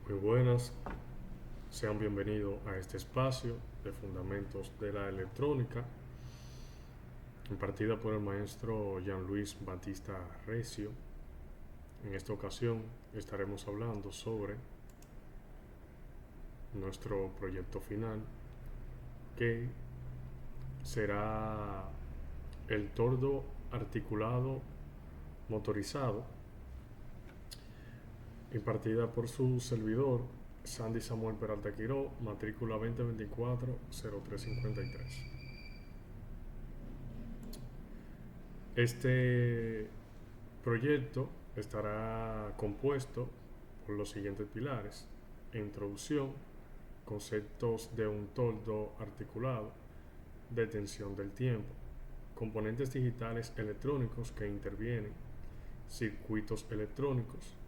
Muy buenas, sean bienvenidos a este espacio de Fundamentos de la Electrónica, impartida por el maestro Jean Luis Batista Recio. En esta ocasión estaremos hablando sobre nuestro proyecto final, que será el tordo articulado motorizado, impartida por su servidor Sandy Samuel Peralta Quiró, matrícula 2024-0353. Este proyecto estará compuesto por los siguientes pilares: introducción, conceptos de un tordo articulado, detención del tiempo, componentes digitales electrónicos que intervienen, circuitos electrónicos,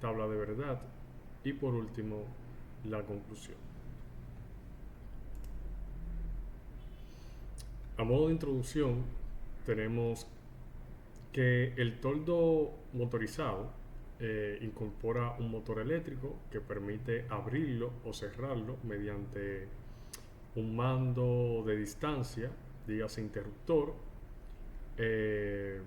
tabla de verdad y por último la conclusión. A modo de introducción, tenemos que el toldo motorizado incorpora un motor eléctrico que permite abrirlo o cerrarlo mediante un mando de distancia, dígase interruptor. Eh,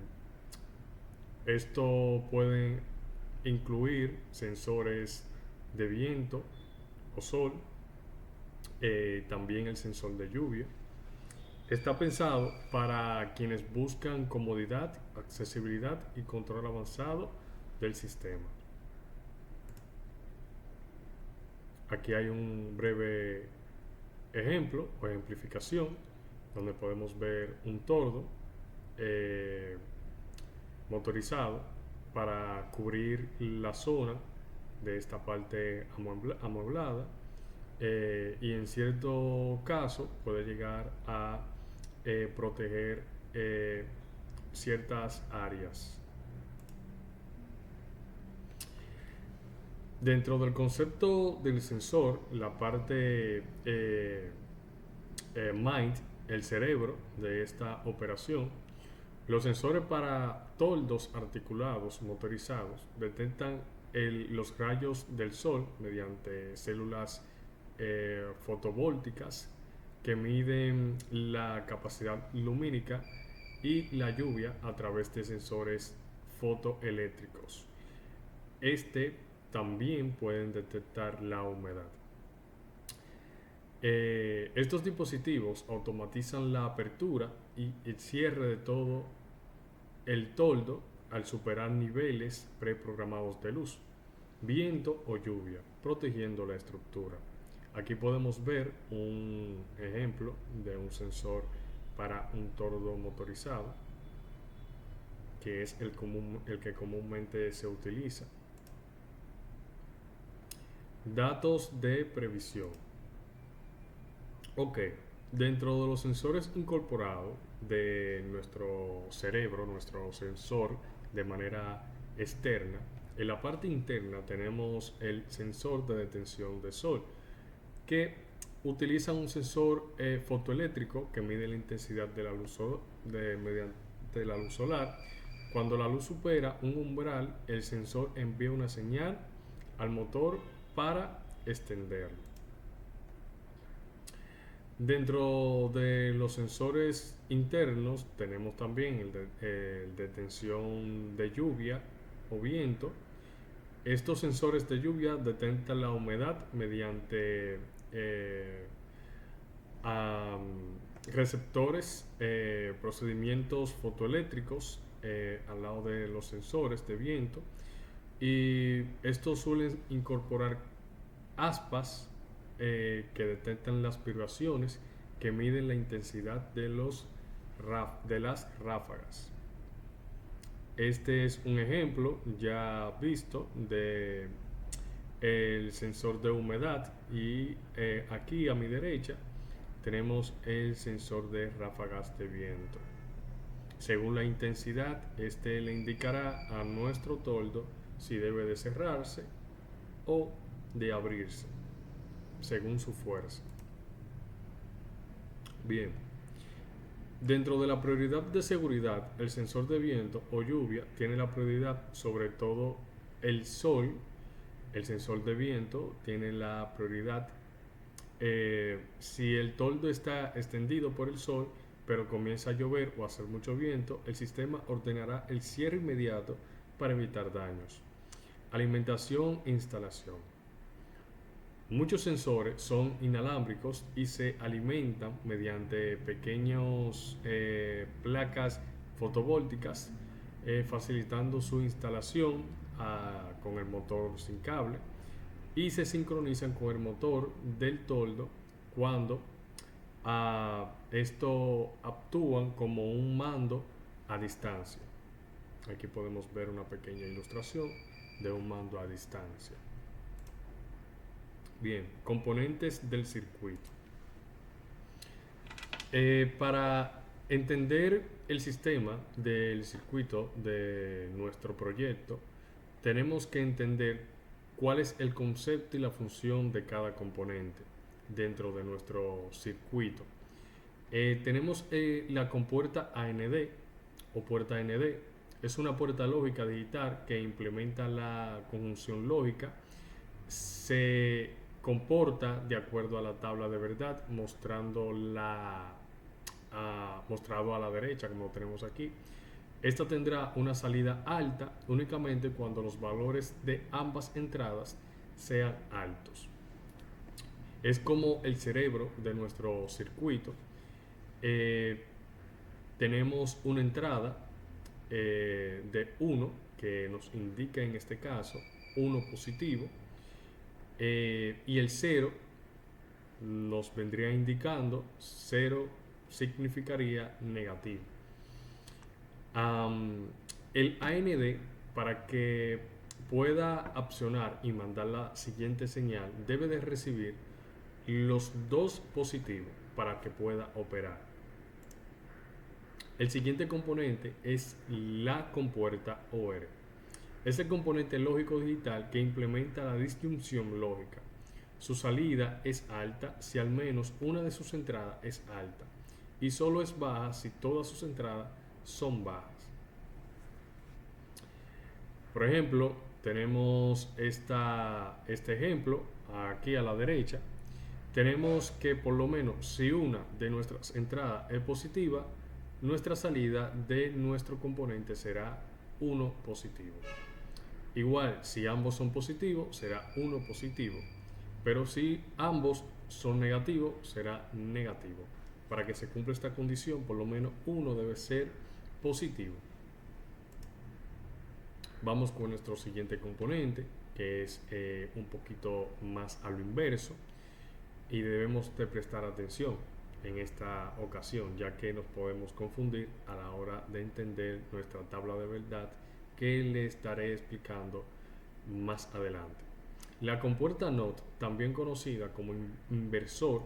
Esto puede incluir sensores de viento o sol, también el sensor de lluvia. Está pensado para quienes buscan comodidad, accesibilidad y control avanzado del sistema. Aquí hay un breve ejemplo o ejemplificación donde podemos ver un tordo eh, motorizado para cubrir la zona de esta parte amueblada, y en cierto caso puede llegar a proteger ciertas áreas. Dentro del concepto del sensor, la parte mind, el cerebro de esta operación, los sensores para toldos articulados motorizados detectan los rayos del sol mediante células fotovoltaicas que miden la capacidad lumínica y la lluvia a través de sensores fotoeléctricos. También pueden detectar la humedad. Estos dispositivos automatizan la apertura y el cierre de todo el toldo al superar niveles preprogramados de luz, viento o lluvia, protegiendo la estructura. Aquí podemos ver un ejemplo de un sensor para un tordo motorizado, que es el que comúnmente se utiliza. Datos de previsión. Ok, dentro de los sensores incorporados de nuestro cerebro, nuestro sensor de manera externa, en la parte interna tenemos el sensor de detención de sol, que utiliza un sensor fotoeléctrico que mide la intensidad de la luz mediante la luz solar. Cuando la luz supera un umbral, el sensor envía una señal al motor para extenderlo. Dentro de los sensores internos tenemos también el detención de lluvia o viento. Estos sensores de lluvia detectan la humedad mediante receptores, procedimientos fotoeléctricos al lado de los sensores de viento, y estos suelen incorporar aspas que detectan las vibraciones que miden la intensidad de las ráfagas. Este es un ejemplo ya visto de el sensor de humedad, y aquí a mi derecha tenemos el sensor de ráfagas de viento. Según la intensidad, este le indicará a nuestro toldo si debe de cerrarse o de abrirse, según su fuerza. Bien, dentro de la prioridad de seguridad, el sensor de viento o lluvia tiene la prioridad sobre todo el sol, El sensor de viento tiene la prioridad. Si el toldo está extendido por el sol, pero comienza a llover o a hacer mucho viento, el sistema ordenará el cierre inmediato para evitar daños. Alimentación e instalación. Muchos sensores son inalámbricos y se alimentan mediante pequeñas placas fotovoltaicas, facilitando su instalación con el motor sin cable, y se sincronizan con el motor del toldo cuando esto actúan como un mando a distancia. Aquí podemos ver una pequeña ilustración de un mando a distancia. Bien, componentes del circuito. Para entender el sistema del circuito de nuestro proyecto, tenemos que entender cuál es el concepto y la función de cada componente dentro de nuestro circuito. Tenemos la compuerta AND o puerta AND. Es una puerta lógica digital que implementa la conjunción lógica. Se comporta de acuerdo a la tabla de verdad, mostrado a la derecha, como lo tenemos aquí. Esta tendrá una salida alta únicamente cuando los valores de ambas entradas sean altos. Es como el cerebro de nuestro circuito. Tenemos una entrada de 1 que nos indica en este caso 1 positivo, y el 0 nos vendría indicando 0 significaría negativo. El AND, para que pueda accionar y mandar la siguiente señal, debe de recibir los 2 positivos para que pueda operar. El siguiente componente es la compuerta OR. Es el componente lógico digital que implementa la disyunción lógica. Su salida es alta si al menos una de sus entradas es alta, y solo es baja si todas sus entradas son bajas. Por ejemplo, tenemos este ejemplo aquí a la derecha. Tenemos que por lo menos si una de nuestras entradas es positiva, nuestra salida de nuestro componente será 1 positivo. Igual, si ambos son positivos, será 1 positivo. Pero si ambos son negativos, será negativo. Para que se cumpla esta condición, por lo menos uno debe ser positivo. Vamos con nuestro siguiente componente, que es un poquito más a lo inverso, y debemos de prestar atención en esta ocasión, ya que nos podemos confundir a la hora de entender nuestra tabla de verdad, que le estaré explicando más adelante. La compuerta NOT, también conocida como inversor,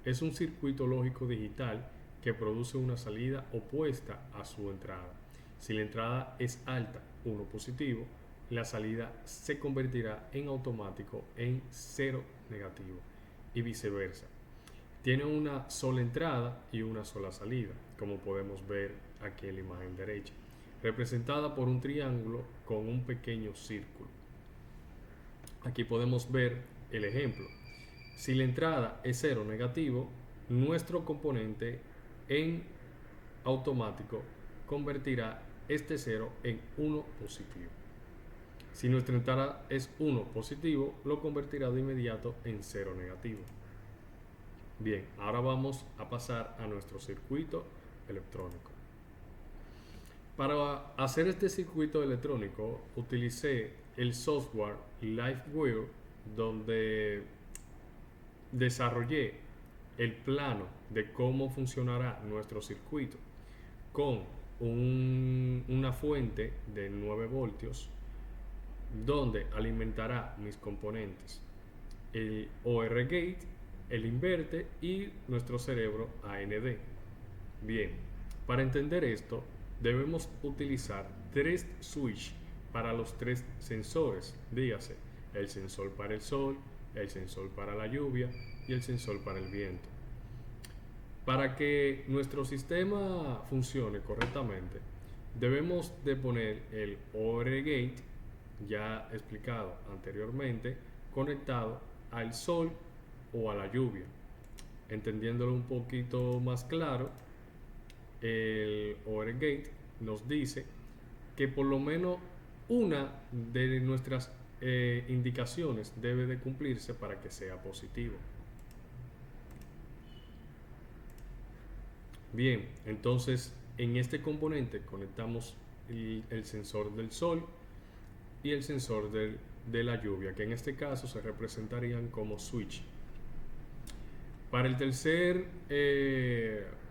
es un circuito lógico digital que produce una salida opuesta a su entrada. Si la entrada es alta, 1 positivo, la salida se convertirá en automático en 0 negativo, y viceversa. Tiene una sola entrada y una sola salida, como podemos ver aquí en la imagen derecha, representada por un triángulo con un pequeño círculo. Aquí podemos ver el ejemplo. Si la entrada es 0 negativo, nuestro componente en automático convertirá este 0 en 1 positivo. Si nuestra entrada es 1 positivo, lo convertirá de inmediato en 0 negativo. Bien, ahora vamos a pasar a nuestro circuito electrónico. Para hacer este circuito electrónico utilicé el software LiveWire, donde desarrollé el plano de cómo funcionará nuestro circuito con una fuente de 9 voltios donde alimentará mis componentes, el OR gate, el inverter y nuestro cerebro AND. Bien, para entender esto debemos utilizar 3 switches para los 3 sensores, dígase el sensor para el sol, el sensor para la lluvia y el sensor para el viento. Para que nuestro sistema funcione correctamente, debemos de poner el OR gate ya explicado anteriormente, conectado al sol o a la lluvia. Entendiéndolo un poquito más claro, el OR Gate nos dice que por lo menos una de nuestras indicaciones debe de cumplirse para que sea positivo. Bien, entonces en este componente conectamos el sensor del sol y el sensor de la lluvia, que en este caso se representarían como switch. Para el tercer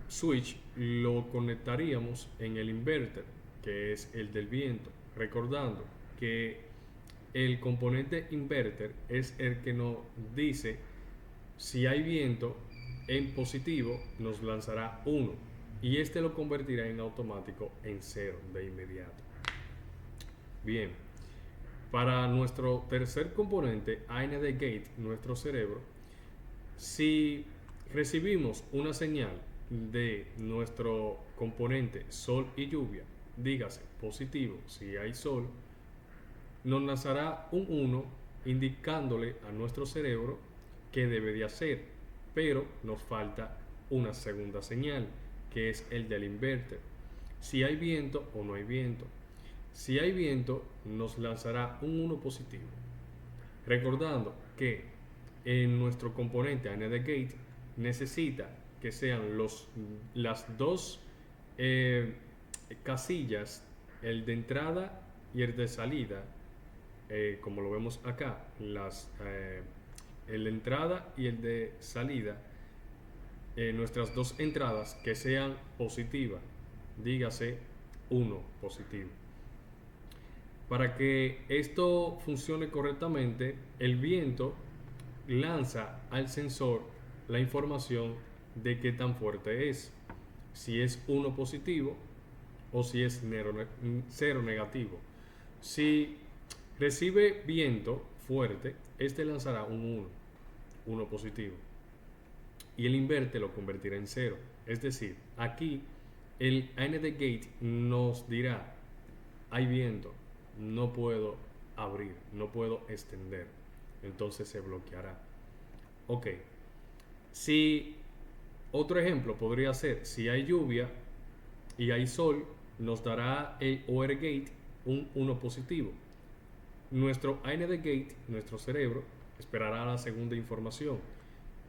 switch lo conectaríamos en el inverter, que es el del viento, recordando que el componente inverter es el que nos dice si hay viento en positivo, nos lanzará 1 y este lo convertirá en automático en 0 de inmediato. Bien, para nuestro tercer componente AND Gate, nuestro cerebro, si recibimos una señal de nuestro componente sol y lluvia, dígase positivo si hay sol, nos lanzará un 1 indicándole a nuestro cerebro qué debe de hacer, pero nos falta una segunda señal, que es el del inverter, si hay viento o no hay viento. Si hay viento, nos lanzará un 1 positivo. Recordando que en nuestro componente AND Gate necesita que sean las dos casillas, el de entrada y el de salida, como lo vemos acá, el de entrada y el de salida, nuestras dos entradas que sean positivas, dígase 1 positivo. Para que esto funcione correctamente, el viento lanza al sensor la información de qué tan fuerte es, si es 1 positivo o si es 0 negativo. Si recibe viento fuerte, este lanzará un 1 positivo, y el inverter lo convertirá en 0. Es decir, aquí el AND Gate nos dirá: hay viento, no puedo abrir, no puedo extender, entonces se bloqueará. Ok, si otro ejemplo podría ser, si hay lluvia y hay sol, nos dará el OR Gate un 1 positivo. Nuestro AND Gate, nuestro cerebro, esperará la segunda información,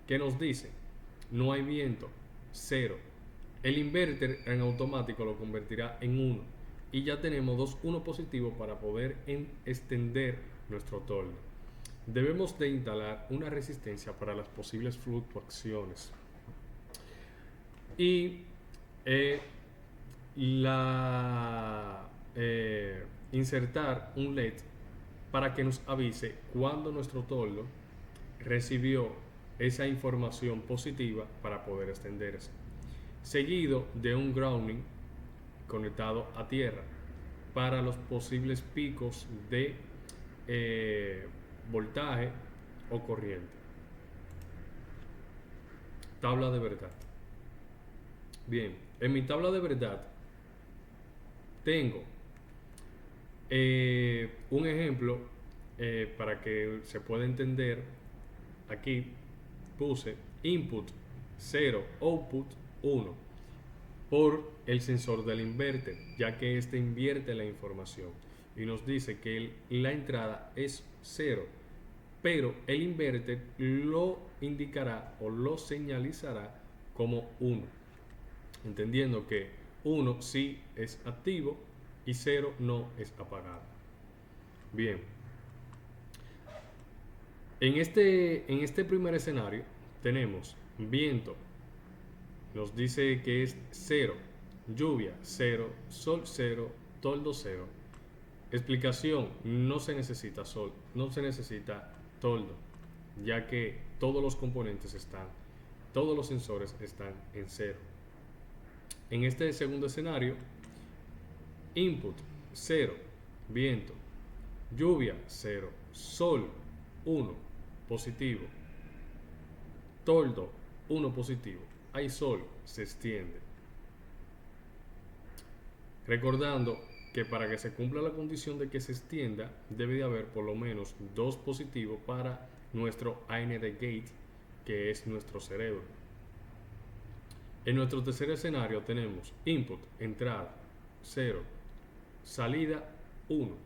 que nos dice: no hay viento, 0. El inverter en automático lo convertirá en 1 y ya tenemos dos 1 positivos para poder extender nuestro toldo. Debemos de instalar una resistencia para las posibles fluctuaciones y insertar un LED para que nos avise cuando nuestro toldo recibió esa información positiva para poder extenderse, seguido de un grounding conectado a tierra para los posibles picos de voltaje o corriente. Tabla de verdad. Bien, en mi tabla de verdad tengo un ejemplo para que se pueda entender. Aquí puse input 0, output 1 por el sensor del inverter, ya que este invierte la información y nos dice que la entrada es 0, pero el inverter lo indicará o lo señalizará como 1, entendiendo que 1 sí es activo y 0 no es apagado. Bien, en este primer escenario tenemos viento, nos dice que es 0, lluvia 0, sol 0, toldo 0. Explicación: no se necesita sol, no se necesita toldo, ya que todos los componentes todos los sensores están en 0. En este segundo escenario, input 0, viento, lluvia 0, sol 1 positivo, toldo 1 positivo, hay sol, se extiende. Recordando que para que se cumpla la condición de que se extienda, debe de haber por lo menos 2 positivos para nuestro AND gate, que es nuestro cerebro. En nuestro tercer escenario tenemos input, entrada, 0, salida, 1.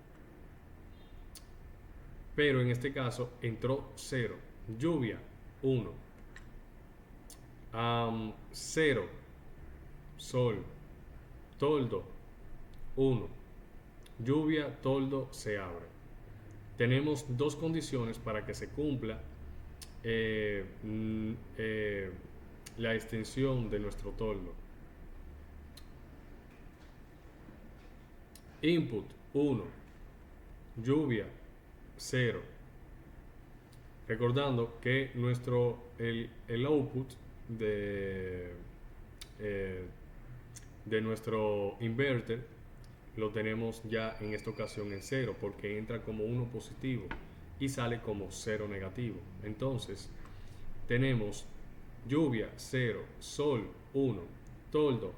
Pero en este caso entró 0. Lluvia, 1. 0. Sol, toldo, 1. Lluvia, toldo, se abre. Tenemos 2 condiciones para que se cumpla la extensión de nuestro toldo. Input, 1. Lluvia, 0. Recordando que el output de nuestro inverter lo tenemos ya en esta ocasión en 0, porque entra como 1 positivo y sale como 0 negativo. Entonces tenemos lluvia, 0, sol, 1, toldo,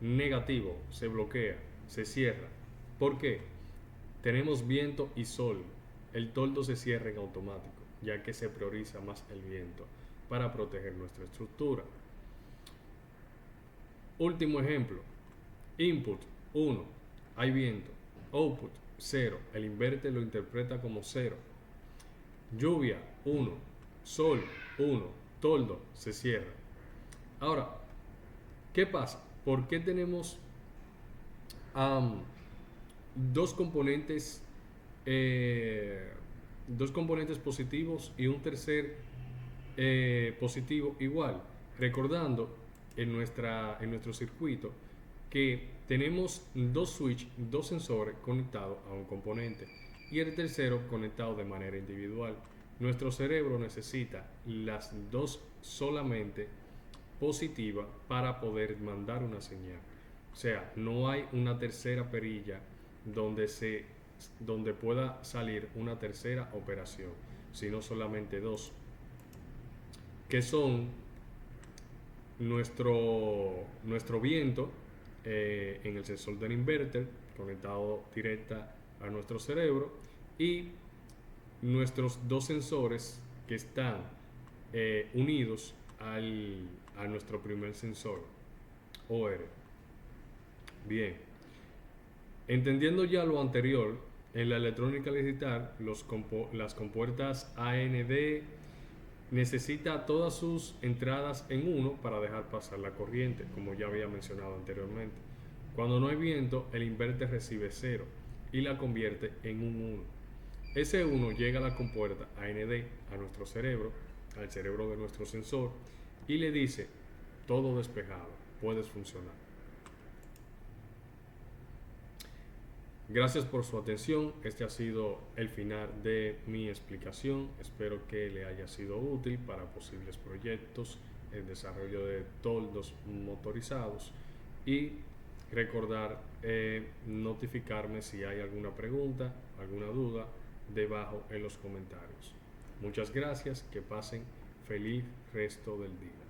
negativo, se bloquea, se cierra. ¿Por qué? Tenemos viento y sol. El toldo se cierra en automático, ya que se prioriza más el viento para proteger nuestra estructura. Último ejemplo. Input, 1. Hay viento. Output, 0. El inverter lo interpreta como 0. Lluvia, 1. Sol, 1. Toldo, se cierra. Ahora, ¿qué pasa? ¿Por qué tenemos dos componentes positivos y un tercer positivo igual? Recordando en nuestro circuito que tenemos 2 switch, 2 sensores conectados a un componente y el tercero conectado de manera individual. Nuestro cerebro necesita las 2 solamente positivas para poder mandar una señal. O sea, no hay una tercera perilla donde pueda salir una tercera operación, sino solamente 2, que son nuestro viento en el sensor del inverter conectado directa a nuestro cerebro, y nuestros 2 sensores que están unidos a nuestro primer sensor OR. Bien, entendiendo ya lo anterior, en la electrónica digital las compuertas AND necesita todas sus entradas en 1 para dejar pasar la corriente, como ya había mencionado anteriormente. Cuando no hay viento, el inverter recibe 0 y la convierte en un 1. Ese 1 llega a la compuerta AND, a nuestro cerebro, al cerebro de nuestro sensor, y le dice: todo despejado, puedes funcionar. Gracias por su atención. Este ha sido el final de mi explicación. Espero que le haya sido útil para posibles proyectos en desarrollo de toldos motorizados, y recordar notificarme si hay alguna pregunta, alguna duda debajo en los comentarios. Muchas gracias, que pasen feliz resto del día.